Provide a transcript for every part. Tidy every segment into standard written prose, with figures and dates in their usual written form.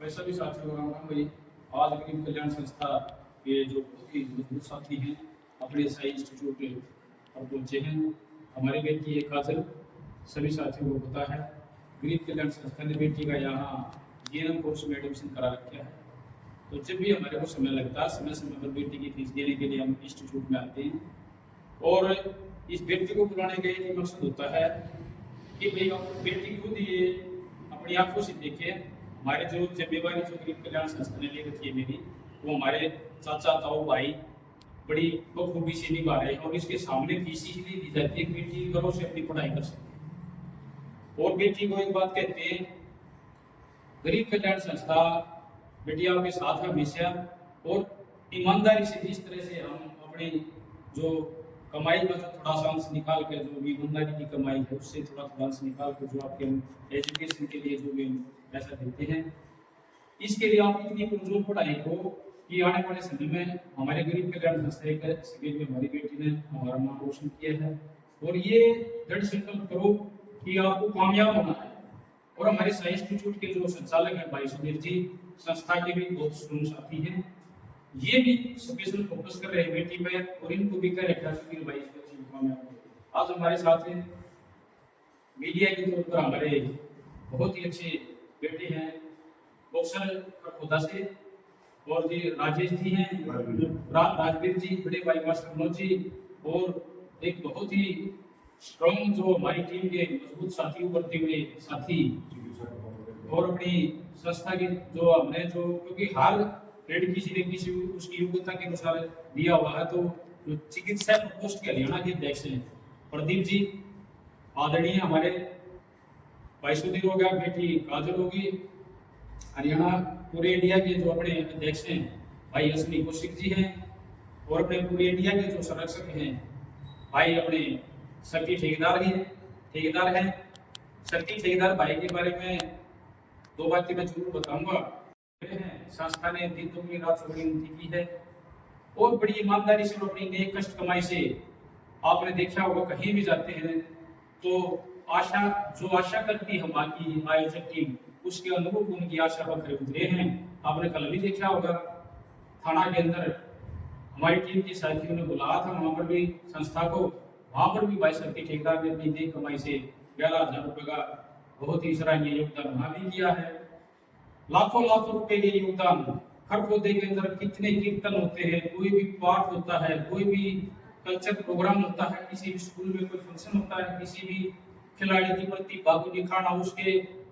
वैसा भी साथियों भाई आज गरीब कल्याण संस्था के जो बहुत ही मजबूत साथी हैं अपने साई इंस्टीट्यूट पर पहुंचे हैं। हमारी बेटी एक काजल सभी साथियों को पता है गरीब कल्याण संस्था ने बेटी का यहाँ जीएनएम कोर्स में एडमिशन करा रखा है। तो जब भी हमारे को समय लगता है समय समय पर बेटी की फीस देने के लिए हम इंस्टीट्यूट में आते हैं और इस बेटी को बुलाने का एक मकसद होता है कि भाई बेटी खुद ये अपनी आंखों से देखे। हमारे जो जिम्मेवारी जो गरीब कल्याण संस्था ने ले रखी है मेरी, वो हमारे चाचा ताऊ भाई बड़ी बखूबी से निभा रहे हैं और इसके सामने फीस इसलिए दी जाती है बेटी घरों से अपनी पढ़ाई कर सके। और बेटी को एक बात कहते हैं गरीब कल्याण संस्था बेटी आपके साथ है हमेशा और ईमानदारी से जिस तरह से हम अपनी जो कमाई का जो थोड़ा सा अंश निकाल कर जो भी ईमानदारी की कमाई है उससे थोड़ा थोड़ा अंश निकाल कर जो आपके एजुकेशन के लिए जो भी पैसा देते हैं, इसके लिए आप इतनी पुरजोर पढ़ाई को कि आने वाले समय में हमारे गरीब कल्याण संस्था में हमारी बेटी ने हमारा नाम रोशन किया है। और ये दृढ़ संकल्प करो कि आपको कामयाब होना है। और हमारे साई इंस्टीट्यूट के जो संचालक हैं भाई सुधीर जी, संस्था के भी बहुत स्ट्रॉन्ग साथी हैं, ये भी स्पेशल फोकस कर रहे हैं बेटी पे और इनको भी कर रखा है भाई कामयाब। आज हमारे साथ हैं मीडिया के तौर पर हमारे बहुत ही अच्छे बेटे हैं बॉक्सर खुदा से, और जी राजेश जी हैं, राजवीर जी, बड़े भाई मास्टर मनोज जी, और एक बहुत ही स्ट्रॉन्ग जो हमारी टीम के मजबूत साथी उभरते हुए साथी और अपनी संस्था के जो हमने जो क्योंकि हर ग्रेड किसी न किसी उसकी योग्यता के अनुसार दिया हुआ है। तो जो चिकित्सा प्रकोष्ठ के हरियाणा के अध्यक्ष हैं प्रदीप जी, आदरणीय हमारे भाई सुधीर हो गया, बेटी काजल होगी, हरियाणा पूरे इंडिया के जो अपने अध्यक्ष हैं भाई अश्विनी कौशिक जी हैं, और अपने पूरे इंडिया के जो संरक्षक हैं भाई अपने शक्ति ठेकेदार हैं। शक्ति ठेकेदार भाई के बारे में दो बातें मैं जरूर बताऊंगा। संस्था ने दिन दुगनी रात चौगुनी उन्नति की है और बड़ी ईमानदारी से अपनी नेक कष्ट कमाई से आपने देखा होगा कहीं भी जाते हैं तो आशा करती हम बाकी आयोजक टीम उसके अनुरूप उनकी आशा पर खरे उतरे हैं। आपने कल भी देखा होगा थाना के अंदर हमारी टीम के साथियों ने बुलाया था, वहां पर भी संस्था को, वहां पर भी भाई शक्ति ठेकेदार ने अपनी नेक कमाई से 11,000 रुपए का बहुत ही सराहनीय योगदान वहां भी किया है। लाखों रुपए के योगदान हर पौधे के अंदर कितने कीर्तन होते हैं, कोई भी पाठ होता है, कोई भी कल्चर प्रोग्राम होता है, किसी भी स्कूल में कोई फंक्शन होता है, किसी भी खिलाड़ी की प्रतिभा को निखारना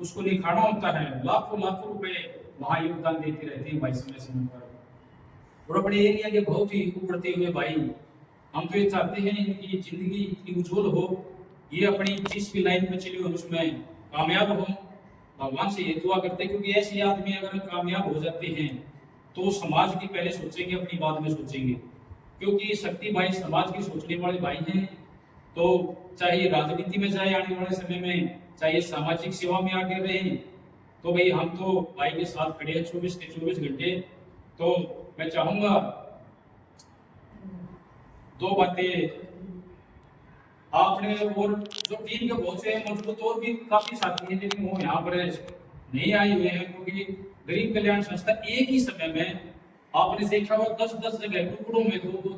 उसको निखारना होता है, लाखों रुपए वहां योगदान देते रहते हैं भाई समय समय पर। और अपने एरिया के बहुत ही उभरते हुए भाई, हम तो ये चाहते हैं इनकी जिंदगी इतनी उज्जवल हो, ये अपनी जिस भी लाइन में चली हो उसमें कामयाब हो, भगवान से ये दुआ करते हैं। क्योंकि ऐसे आदमी अगर कामयाब हो जाते हैं तो समाज की पहले सोचेंगे, अपनी बाद में सोचेंगे, क्योंकि शक्ति भाई समाज की सोचने वाले भाई हैं। तो चाहे राजनीति में जाए आने वाले समय में, चाहे सामाजिक सेवा में आगे रहे, तो भाई हम तो भाई के साथ खड़े हैं 24 के 24 घंटे। तो मैं चाहूंगा दो बातें आपने, और जो टीम के बहुत से मजबूत और भी काफी साथी हैं लेकिन वो यहाँ पर नहीं आए हुए हैं, क्योंकि गरीब कल्याण संस्था एक ही समय में आपने देखा होगा 10 जगह टुकड़ों में दो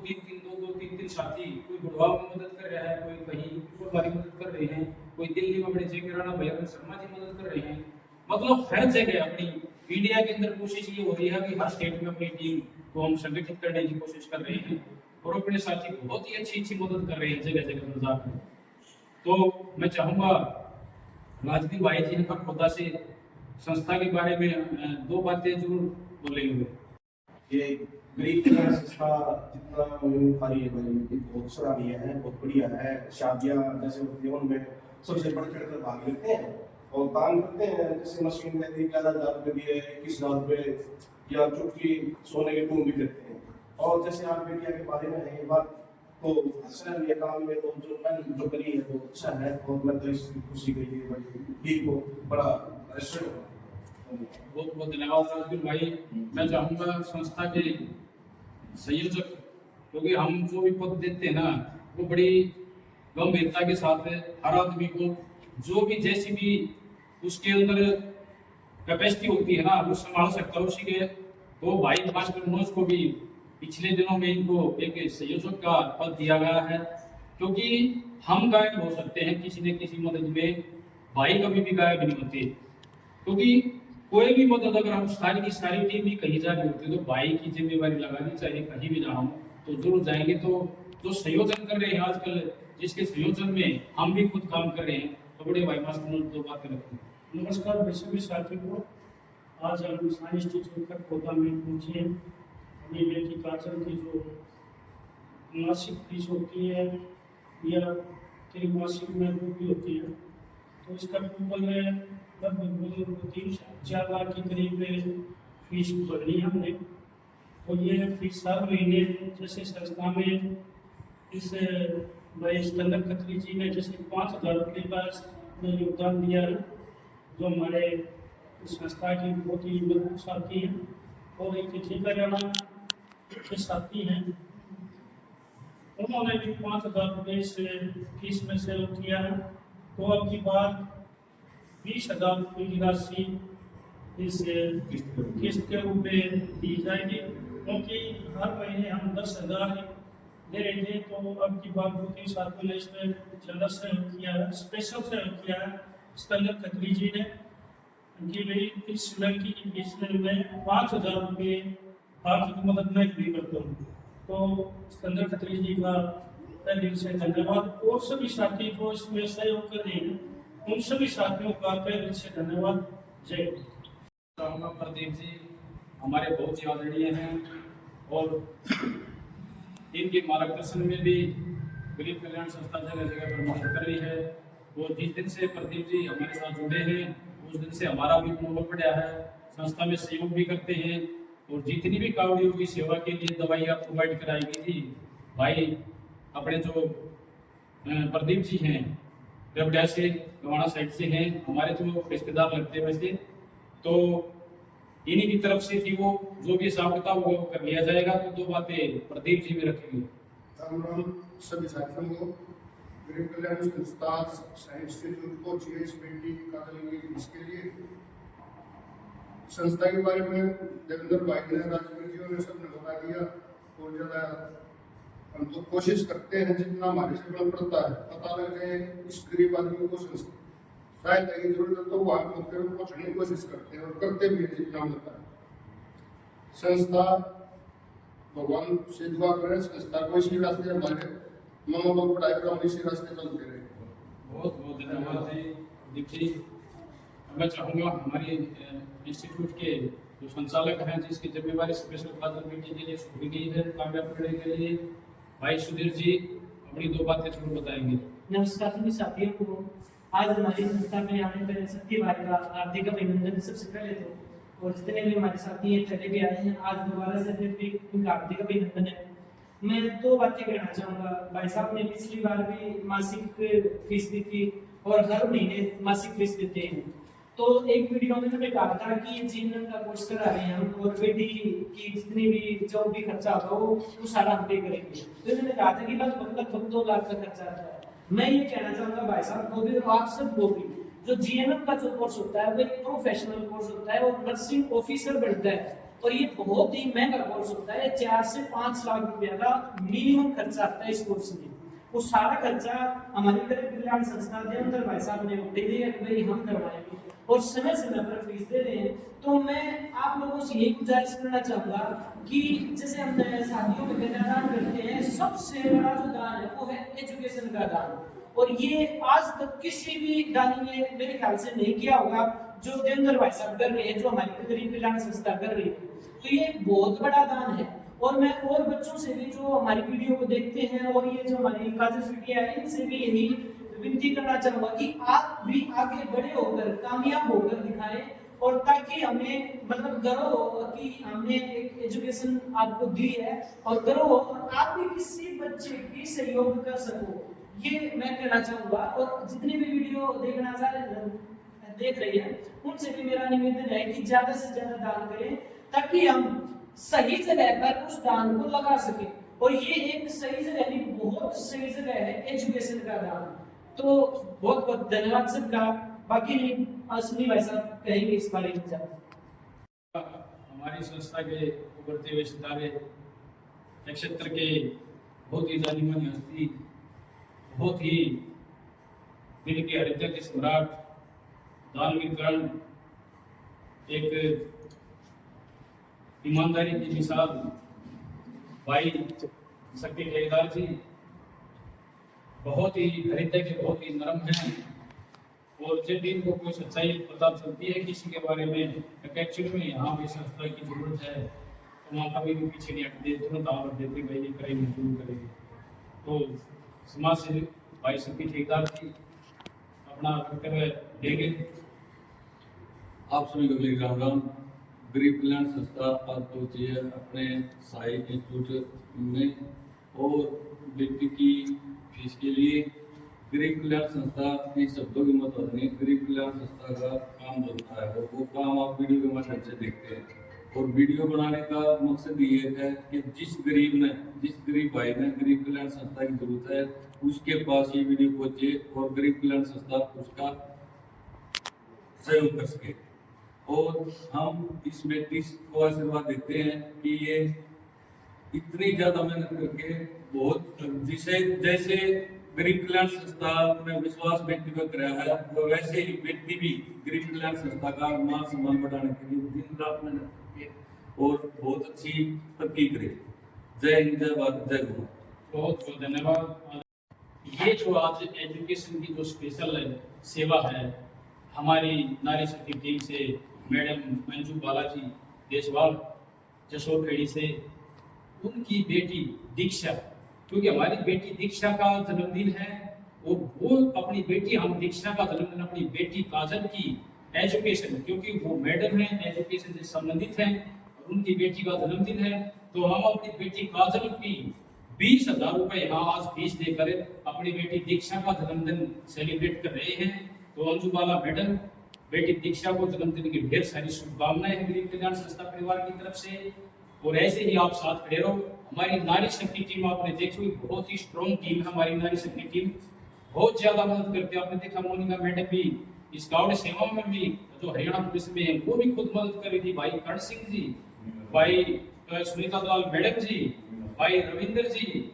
तीन साथी, कोई गुड़गांव में मदद कर रहा है, कोई कहीं वाली मदद कर रहे हैं, कोई दिल्ली में अपने जय किराना भैया शर्मा जी मदद कर रहे हैं। मतलब हर जगह अपनी इंडिया के अंदर कोशिश ये हो रही है कि हर स्टेट में अपनी टीम को हम संगठित करने की कोशिश कर रहे हैं और अपने साथी बहुत ही अच्छी मदद कर रहे हैं जगह पर जाकर। तो मैं चाहूंगा राजदीप भाई जी का खुदा से संस्था के बारे में दो बातें जरूर बोलेंगे। ये गरीब कल्याण संस्था जितना कार्य है भाई बहुत सराहनीय है, बहुत बढ़िया है। शादियां जैसे होती है उनमें सबसे बढ़ चढ़ कर भाग लेते हैं और दान करते हैं। जैसे मशीन में 11,000 रुपये दिए, 21,000 रुपये या चुटकी सोने के टूम भी करते हैं। और जैसे आप मीडिया के बारे में है ये बात, तो असल ये काम में तो जो करी है तो अच्छा है और मैं तो इसकी खुशी के लिए भाई को बड़ा बहुत बहुत धन्यवाद राजवीर भाई। मैं चाहूंगा संस्था के संयोजक, क्योंकि हम जो भी पद देते हैं ना वो बड़ी गंभीरता के साथ हर आदमी को जो भी जैसी भी उसके अंदर कैपेसिटी होती है ना वो संभाल सकता है उसी के। तो भाई भास्कर मनोज को भी पिछले दिनों में इनको एक संयोजक का पद दिया गया है, क्योंकि हम गायक हो सकते हैं किसी न किसी मदद में, भाई कभी भी गायक नहीं होते। क्योंकि कोई भी मदद अगर हम सारी की सारी टीम भी कहीं जा रही होती तो भाई की जिम्मेवारी लगानी चाहिए, कहीं भी ना हम तो जरूर जाएंगे। तो जो संयोजन कर रहे हैं आजकल, जिसके संयोजन में हम भी खुद काम कर रहे हैं, तो बड़े भाई भास्कर मनोज दो बातें रखते हैं। नमस्कार सभी साथियों को। आज हम साइंस इंस्टीट्यूट का कोटा में पहुंचे हैं। अपनी बेटी काजल की जो मासिक फीस होती है या त्रिमासिक में जो भी होती है, तो इसका टोटल है लगभग 3-4 लाख के करीब फीस भरनी है हमने। तो ये फीस हर महीने जैसे संस्था में इस भाई स्कंदर खत्री जी ने जैसे 5,000 रुपये का में योगदान दिया है, जो हमारे संस्था की बहुत ही मजबूत साथी हैं। और एक ठेकेदाराना के साथी हैं, उन्होंने भी 5,000 रुपये से फीस में से किया है। तो अब की बात 20,000 रुपये की राशि इस किस्त के रूप में दी जाएगी, क्योंकि हर महीने हम 10,000 दे रहे थे। तो अब की बात 2-3 साथियों ने इसमें ज़्यादा सहयोग किया है, स्पेशल सहयोग किया है स्कंदर खत्री जी ने, कि भाई इस लड़की की फीस में मैं 5,000 रुपये आर्थिक मदद मैं भी करता हूँ। तो स्कंदर खत्री जी का तहे दिल से धन्यवाद। और सभी साथी जो इसमें सहयोग कर रहे हैं, उन सभी साथियों का तहे दिल से धन्यवाद। जय हिंद। प्रदीप जी हमारे बहुत ही आदरणीय हैं और इनके मार्गदर्शन में भी गरीब कल्याण संस्था जगह जगह पर मदद कर रही है। और जिस दिन से प्रदीप जी हमारे साथ जुड़े हैं उस दिन से हमारा भी मनोबल बढ़ा है, संस्था में सहयोग भी करते हैं। और जितनी भी कावड़ियों की सेवा के लिए दवाइयाँ प्रोवाइड कराई गई थी, भाई अपने जो प्रदीप जी हैं रेवडिया से गवाना साइड से हैं, हमारे जो रिश्तेदार लगते हैं वैसे, तो इन्हीं की तरफ से थी वो जो भी हिसाब किताब वो कर लिया जाएगा। तो 2 बातें प्रदीप जी में रखेंगे। राम राम सभी साथियों को। गरीब कल्याण संस्था साइंस इंस्टीट्यूट को जीएस बेटी काजल की इसके लिए संस्था के बारे में देवेंद्र भाई ने, राजवीर जी ने सबने बता दिया। और ज़्यादा हम तो कोशिश करते हैं जितना हमारे से बल पड़ता है, पता लग जाए इस गरीब आदमी को सहायता की जरूरत है तो वो हम मौके पर पहुँचने की कोशिश करते हैं और करते भी हैं जितना होता है। संस्था भगवान से दुआ करें, संस्था को इसी रास्ते हमारे मनोबल बढ़ाए कर हम इसी रास्ते चलते रहे। बहुत बहुत धन्यवाद जी दीप जी। मैं चाहूँगा हमारे इंस्टीट्यूट के जो संचालक हैं, जिसकी जिम्मेवारी स्पेशल काजल बेटी के लिए सौंपी गई है कामयाब करने के लिए, भाई सुधीर जी अपनी 2 बातें जरूर बताएंगे। नमस्कार सभी साथियों को। आज हमारी संस्था में आने पर सत्य भाई का हार्दिक अभिनंदन सबसे पहले तो, और जितने भी हमारे साथी हैं पहले भी आए हैं, आज दोबारा से फिर भी उनका हार्दिक अभिनंदन है। मैं 2 बातें कहना चाहूँगा। भाई साहब ने पिछली बार भी मासिक फीस दी थी और हर महीने मासिक फीस देते हैं। तो एक वीडियो में मैंने कहा था कि जीवन का कोर्स करा रहे हैं हम, और बेटी की जितनी भी जो भी खर्चा होगा वो सारा हम पे करेंगे। तो मैंने कहा था कि लगभग 2 लाख का खर्चा आता है। मैं ये कहना चाहूँगा भाई साहब को भी और आप सब को भी, जो जीएनएम का जो कोर्स होता है वो एक प्रोफेशनल कोर्स होता है और नर्सिंग ऑफिसर बनता है, और ये बहुत ही महंगा कोर्स होता है। 4 से 5 लाख रुपया का मिनिमम खर्चा आता है इस कोर्स में। वो सारा खर्चा हमारे गरीब कल्याण संस्था देवेंद्र भाई साहब ने उठे दिए कि भाई हम करवाएंगे, और समय समय पर फीस दे रहे हैं। तो मैं आप लोगों से यही गुजारिश करना चाहूँगा कि जैसे हम शादियों में कन्यादान करते हैं, सबसे बड़ा जो दान है वो है एजुकेशन का दान। और ये आज तक किसी भी दानी ने मेरे ख्याल से नहीं किया होगा जो देवेंद्र भाई साहब कर रहे हैं, जो हमारी गरीब कल्याण संस्था कर रही है। तो ये बहुत बड़ा दान है। और मैं और बच्चों से भी जो हमारी वीडियो को देखते हैं और ये जो हमारी काजल बिटिया है, इनसे भी यही विनती करना चाहूँगा कि आप भी आगे बड़े होकर कामयाब होकर दिखाएं, और ताकि हमें मतलब गर्व हो कि हमने एक एजुकेशन आपको दी है, और गर्व हो और आप भी किसी बच्चे की सहयोग कर सको, ये मैं कहना चाहूँगा। और जितनी भी वीडियो देख रही है उनसे भी मेरा निवेदन है कि ज्यादा से ज्यादा दान करें, ताकि हम सही जगह पर उस दान को लगा सके। और ये एक सही जगह नहीं, बहुत सही जगह है एजुकेशन का दान। तो बहुत बहुत धन्यवाद सबका। बाकी असली भाई साहब कहेंगे इस बारे में ज्यादा। हमारी संस्था के उभरते हुए सितारे, नक्षत्र के बहुत ही जानी मानी हस्ती, बहुत ही दिल के हृदय के सम्राट, दानवीर कर्ण, एक ईमानदारी की मिसाल भाई शक्ति ठेकेदार जी बहुत ही हृदय के बहुत ही नरम हैं। और जब भी इनको कोई सच्चाई पता चलती है किसी के बारे में, एक्चुअली में यहाँ भी संस्था की जरूरत है, तो वहाँ कभी भी पीछे नहीं हटते, तुरंत आवाज देते भाई ये करेंगे जरूर करेंगे। तो समाज से भाई शक्ति ठेकेदार जी अपना कर्तव्य देंगे। आप सभी को मेरी राम राम। गरीब कल्याण संस्था आज पहुंची है अपने साई इंस्टीट्यूट में और बेटी की फीस के लिए। गरीब कल्याण संस्था के शब्दों की मत नहीं, गरीब कल्याण संस्था का काम बनता है और वो काम आप वीडियो के माध्यम से देखते हैं। और वीडियो बनाने का मकसद ये है कि जिस गरीब भाई ने गरीब कल्याण संस्था की जरूरत है उसके पास ये वीडियो पहुंचे और गरीब कल्याण संस्था उसका सहयोग कर सके। और हम इस बेटी को आशीर्वाद देते हैं कि ये इतनी ज्यादा मेहनत करके बहुत जैसे गरीब कल्याण संस्था में विश्वास बेटी पर कराया है, तो वैसे ही व्यक्ति भी गरीब कल्याण संस्था का मान सम्मान बढ़ाने के लिए दिन रात मेहनत करके और बहुत अच्छी तरक्की करे। जय हिंद, जय भारत, जय गुरु। बहुत बहुत धन्यवाद। ये जो आज एजुकेशन की जो स्पेशल सेवा है हमारी नारी शक्ति टीम से मैडम मंजू बालाजी देशवाल जसोर खेड़ी से, उनकी बेटी दीक्षा, क्योंकि हमारी बेटी दीक्षा का जन्मदिन है और वो अपनी बेटी, हम दीक्षा का जन्मदिन अपनी बेटी काजल की एजुकेशन, क्योंकि वो मैडम है एजुकेशन से संबंधित है और उनकी बेटी का जन्मदिन है, तो हम अपनी बेटी काजल की 20,000 रुपए यहाँ आज फीस देकर अपनी बेटी दीक्षा का जन्मदिन सेलिब्रेट कर रहे हैं। तो अंजू बाला मैडम, बेटी दीक्षा को जन्मदिन की ढेर सारी शुभकामनाएं हैं गरीब कल्याण संस्था परिवार की तरफ से। और ऐसे ही आप साथ खड़े रहो। हमारी नारी शक्ति टीम आपने देखी बहुत ही स्ट्रॉन्ग टीम है हमारी नारी शक्ति टीम, बहुत ज्यादा मदद करते हैं। आपने देखा मोनिका मैडम भी स्काउट सेवाओं में भी जो हरियाणा पुलिस में है वो भी खुद मदद कर रही थी। भाई कर्ण सिंह जी, भाई सुनीता दलाल मैडम जी, भाई रविंदर जी,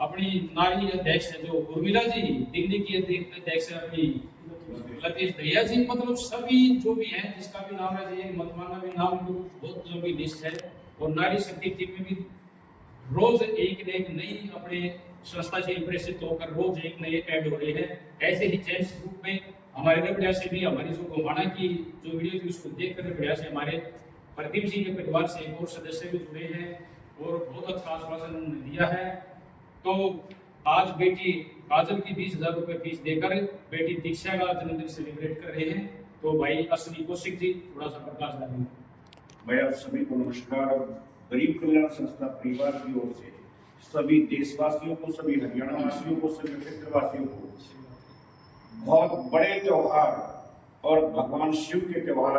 अपनी नारी अध्यक्ष जो उर्मिला जी, दिल्ली की अध्यक्ष अपनी लतीश भैया जी, मतलब सभी जो भी हैं जिसका भी नाम है जी मतमाना भी नाम बहुत लंबी लिस्ट है। और नारी शक्ति टीम में भी रोज एक नई अपने संस्था से इंप्रेसित होकर रोज एक नए ऐड हो रहे हैं। ऐसे ही जेम्स ग्रुप में हमारे रबड़िया से भी हमारी जो गोमाना की जो वीडियो थी उसको देखकर रबड़िया से हमारे प्रदीप जी के परिवार से एक और सदस्य भी जुड़े हैं और बहुत अच्छा आश्वासन उन्होंने दिया है। तो आज बेटी काजल की 20,000 रुपए फीस देकर बेटी दीक्षा का जन्मदिन सेलिब्रेट कर रहे हैं। तो भाई अश्विनी कौशिक जी थोड़ा सा प्रकाश डालेंगे। मैं आप सभी को नमस्कार। गरीब कल्याण संस्था परिवार की ओर से सभी देशवासियों को, सभी हरियाणा वासियों को, सभी क्षेत्रवासियों को बहुत बड़े त्योहार और भगवान शिव के त्योहार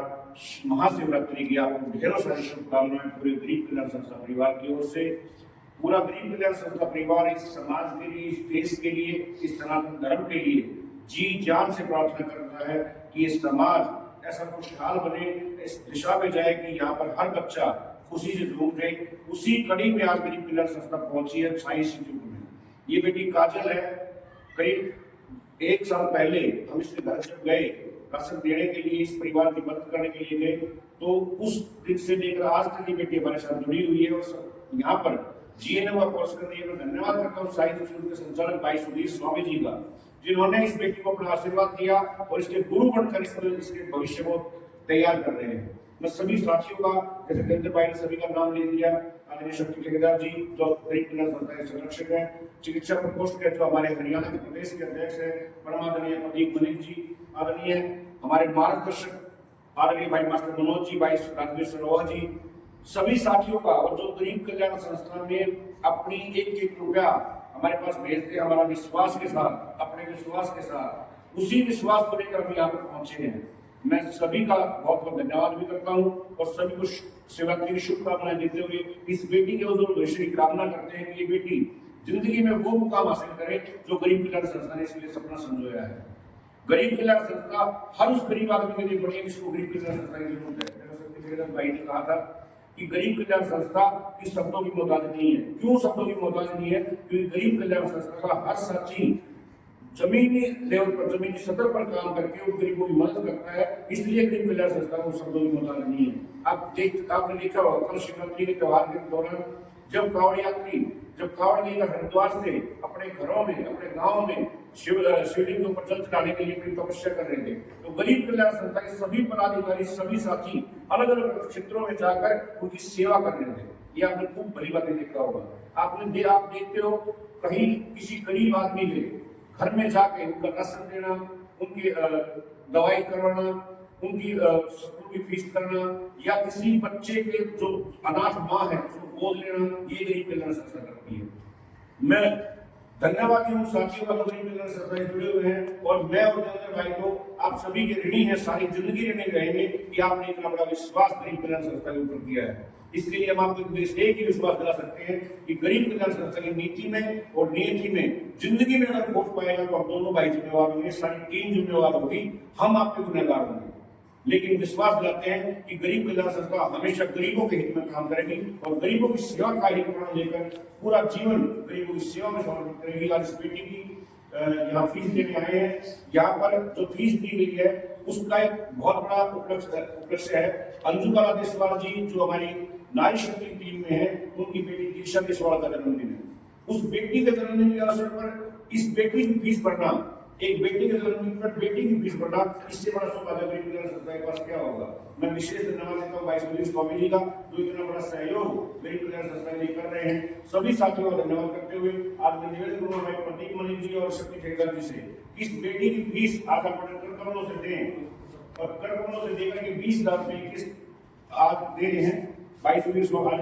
महाशिवरात्रि की आपको ढेरों सारी शुभकामनाएं पूरे गरीब कल्याण संस्था परिवार की ओर से। पूरा गरीब कल्याण संस्था परिवार इस समाज के लिए, इस देश के लिए, इस सनातन धर्म के लिए जी जान से प्रार्थना करता है कि ये समाज ऐसा खुशहाल बने, इस दिशा में जाए कि यहाँ पर हर बच्चा खुशी से झूम रहे। उसी कड़ी में आज गरीब कल्याण संस्था पहुंची है साई इंस्टीट्यूट में। ये बेटी काजल है, करीब 1 साल पहले हम इसके घर जब गए राशन देने के लिए, इस परिवार की मदद करने के लिए गए, तो उस दिन से लेकर आज तक ये बेटी हमारे साथ जुड़ी हुई है। और यहाँ पर जीएनएम का कोर्स कर रही है। मैं धन्यवाद करता हूँ साई इंस्टीट्यूट के संचालक भाई सुधीर स्वामी जी का, जिन्होंने इस बेटी को अपना आशीर्वाद दिया और इसके गुरु बनकर इसके भविष्य को तैयार कर रहे हैं। मैं सभी साथियों का, जैसे देवेंद्र भाई ने सभी का नाम ले लिया, आदरणीय शक्ति ठेकेदार जी जो गरीब कल्याण संस्था के संरक्षक हैं, चिकित्सा प्रकोष्ठ के जो हमारे हरियाणा के प्रदेश के अध्यक्ष है परमादरणीय प्रदीप मलिक जी, आदरणीय हमारे मार्गदर्शक आदरणीय भाई मास्टर मनोज जी, भाई राजवीर सरोहा जी, सभी साथियों का, और जो गरीब कल्याण संस्था में अपनी एक रुपया हमारे पास भेजते हैं हमारा विश्वास के साथ, अपने विश्वास के साथ, उसी विश्वास को लेकर हम यहाँ पर पहुंचे हैं। मैं सभी का बहुत बहुत धन्यवाद भी करता हूँ और सभी को शिवरात्रि की शुभकामनाएं देते हुए इस बेटी के उज्जवल भविष्य की कामना करते हैं कि ये बेटी जिंदगी में वो मुकाम हासिल करे जो गरीब कल्याण संस्था ने इसके लिए सपना संजोया है। गरीब कल्याण संस्था हर उस गरीब आदमी के लिए बड़ी, जिसको गरीब कल्याण संस्था की जरूरत है। जैसा शक्ति भाई ने कहा था कि गरीब कल्याण संस्था की शब्दों की मोहताज नहीं है। क्यों शब्दों की मोहताज नहीं है? क्योंकि गरीब कल्याण संस्था का हर साथी जमीनी लेवल पर, जमीनी सतह पर काम करके उन गरीबों की मदद करता है, इसलिए गरीब कल्याण संस्था को शब्दों की मोहताज नहीं है। आपने देखा होगा कल शिवरात्रि के त्योहार के दौरान जब कांवड़ यात्री कांवड़ लेकर हरिद्वार से अपने घरों में, अपने गाँव में शिवलिंग के ऊपर जल चढ़ाने के लिए अपनी तपस्या कर रहे थे, तो गरीब कल्याण संस्था के सभी पदाधिकारी, सभी साथी अलग अलग क्षेत्रों में जाकर उनकी सेवा कर रहे थे। ये आपने खूब भली बातें देखा होगा। आप देखते हो कहीं किसी गरीब आदमी के घर में जाके उनका राशन देना, उनकी दवाई करवाना, उनकी फीस करना, या किसी बच्चे के जो अनाथ माँ है उसको गोद लेना, ये गरीब कल्याण संस्था करती है। मैं धन्यवाद हूँ साथियों का गरीब कल्याण संस्था से जुड़े हुए हैं, और मैं और देवेंद्र भाई को आप सभी के ऋणी हैं, सारी जिंदगी ऋणी रहेंगे कि आपने इतना बड़ा विश्वास गरीब कल्याण संस्था के ऊपर किया है। इसके लिए हम आपको एक ही विश्वास दिला सकते हैं कि गरीब कल्याण संस्था की नीति में और नियति में जिंदगी में अगर खोट पाएगा तो हम दोनों भाई जिम्मेवार होंगे, सारी टीम जिम्मेवार होगी, हम आपके गुनहगार होंगे। लेकिन विश्वास दिलाते हैं कि गरीब कल्याण संस्था हमेशा गरीबों के हित में काम करेगी और गरीबों की सेवा का ही प्रण लेकर पूरा जीवन गरीबों की सेवा में समर्पित करेगी। आज इस बेटी की यहाँ फीस देने आए हैं, यहाँ पर जो फीस दी गई है उसका एक बहुत बड़ा उपलक्ष्य है। अंजू बाला देशवाल जी जो हमारी नारी शक्ति टीम में है, उनकी बेटी दीक्षा देशवाल का जन्मदिन है। उस बेटी के जन्मदिन के अवसर पर इस बेटी की फीस भरना, एक बेटी के जन्मदिन पर बेटी की फीस भरना, इससे बड़ा सौभाग्य गरीब कल्याण संस्था के पास क्या होगा। मैं विशेष धन्यवाद देता हूँ भाई सुनील स्वामी जी का, जो इतना बड़ा सहयोग गरीब कल्याण संस्था के लिए कर रहे हैं। सभी साथियों का धन्यवाद करते हुए आज मैं निवेदन करूंगा भाई प्रदीप मलिक जी और शक्ति ठेकेदार जी से, इस बेटी की फीस आज आप कर कमलों से दें, और कर कमलों से देकर के 20,000 रुपये किस्त आज दे रहे हैं। भाई सुनील स्वामी